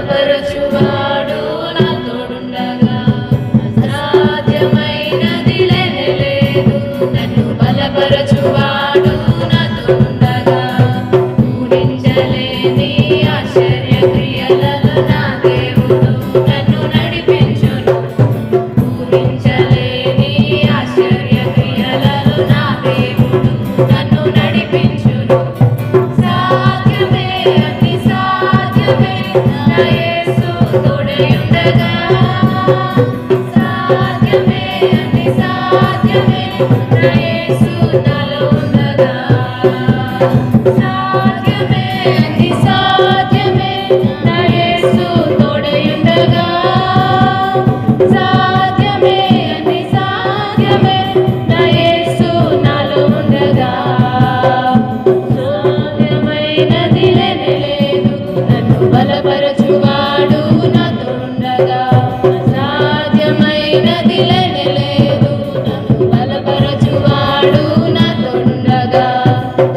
బలపరచువాడు నా తోడుండగా అసాధ్యమైనది లేనేలేదు. నన్ను బలపరచువాడు నా తోడుండగా ఊహించలేని ఆశ్చర్య క్రియలలో నా దేవుడు నన్ను నడిపించును. ఊహించలేని ఆశ్చర్య క్రియలలో నా దేవుడు నన్ను నడిపించును. సాధ్యమే అన్ని సాధ్యమే నా యేసు తోడయుండగా. సాధ్యమే అన్ని సాధ్యమే నా యేసు నాలో ఉండగా. సాధ్యమే అన్ని సాధ్యమే నా యేసు తోడయుండగా. సాధ్యమే అన్ని సాధ్యమే నా యేసు నాలో ఉండగా. సాధ్యమైనది లేనేలేదు. నన్ను బలపరచువాడు నా తోడుండగా అసాధ్యమైనది లేనేలేదు. నన్ను బలపరచువాడు నా తోడుండగా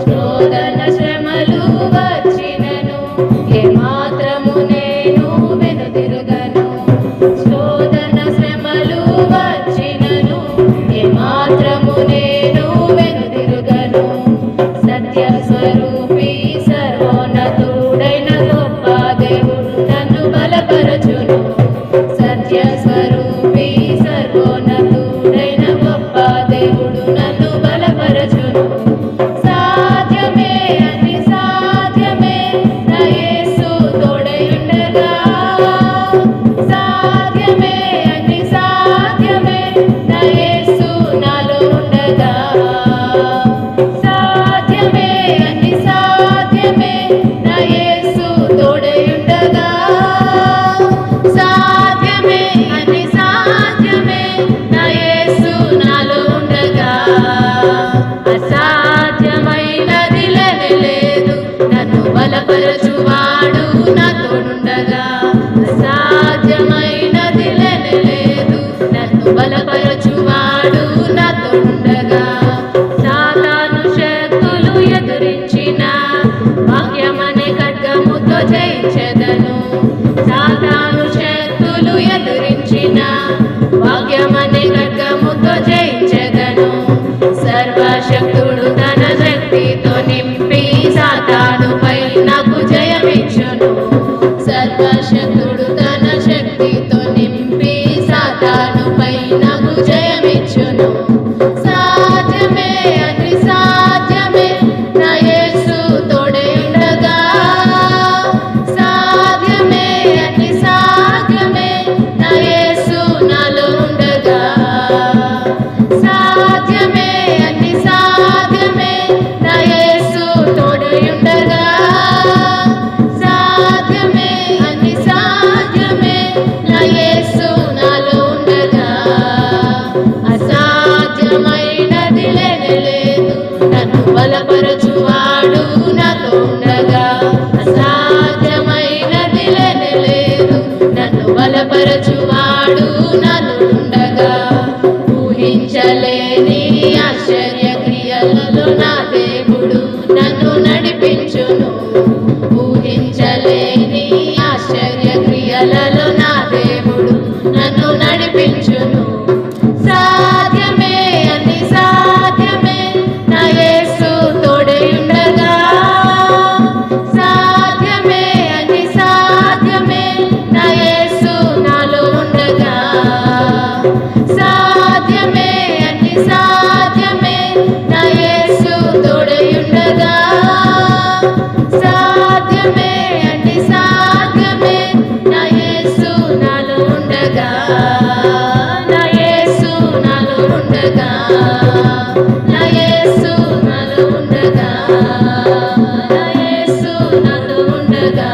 శోధన శ్రమలు వచ్చినను ఏమాత్రము నేను వెనుతిరుగను. శోధన శ్రమలు వచ్చినను ఏమాత్రము నేను వెనుతిరుగను. సత్య స్వరూపి సర్వోన్నతుడైన గొప్ప దేవుడు నన్ను బలపరచును. సత్య స్వరూపి సర్వోన్నతుడైన గొప్ప దేవుడు నన్ను బలపరచును. సాధ్యమే అన్ని సాధ్యమే నా యేసు తోడయుండగా. సాధ్యమే అన్ని సాధ్యమే నా యేసు నాలో ఉండగా. సాధ్యమే అన్ని సాధ్యమే నా యేసు తోడయుండగా. సాధ్యమే అన్ని సాధ్యమే నా యేసు నాలో ఉండగా. అసాధ్యమైనది లేనేలేదు. నన్ను బలపరచువాడు నా తోడుండగా. అసాధ్యమైనది లేనేలేదు. నన్ను బలపరచువాడు నా తోడుండగా. సాతాను శక్తులు ఎదురించిన వాక్యమనే ఖడ్గముతో జయించెదను. సాతాను శక్తులు ఎదురించిన వాక్యమనే ఖడ్గముతో జయించెదను. సర్వశక్తుడు తన శక్తితో నింపి సాతానుపై నాకు జయమిచ్చును. సర్వశక్తుడు తన శక్తితో నింపి సాతానుపై నాకు జయమిచ్చును. సాధ్యమే అన్ని సాధ్యమే నా యేసు తోడయుండగా. సాధ్యమే అన్ని సాధ్యమే నా యేసు నాలో ఉండగా. సాధ్యమే అన్ని సాధ్యమే నా యేసు తోడయుండగా. సాధ్యమే అన్ని సాధ్యమే నా యేసు నాలో ఉండగా. అసాధ్యమైనది లేనేలేదు. నన్ను బలపరచువాడు నాతో ఉండగా. అసాధ్యమైనది లేనేలేదు. నన్ను బలపరచువాడు నాతో ఉండగా. ఊహించలేని ఆశ్చర్య క్రియలలో నా దేవుడు నన్ను నడిపించును. ఊహించలేని ఆశ్చర్య క్రియలలో నా దేవుడు నన్ను నడిపించును. సాధ్యమే అన్ని సాధ్యమే నా యేసు తోడయుండగా. సాధ్యమే అన్ని సాధ్యమే నా యేసు నాలో ఉండగా. సాధ్యమే అన్ని సాధ్యమే నా యేసు తోడయుండగా. సాధ్యమే అన్ని సాధ్యమే నా యేసు నాలో ఉండగా. నా యేసు నాలో ఉండగా. నా యేసు నాలో ఉండగా. నా యేసు నాలో ఉండగా.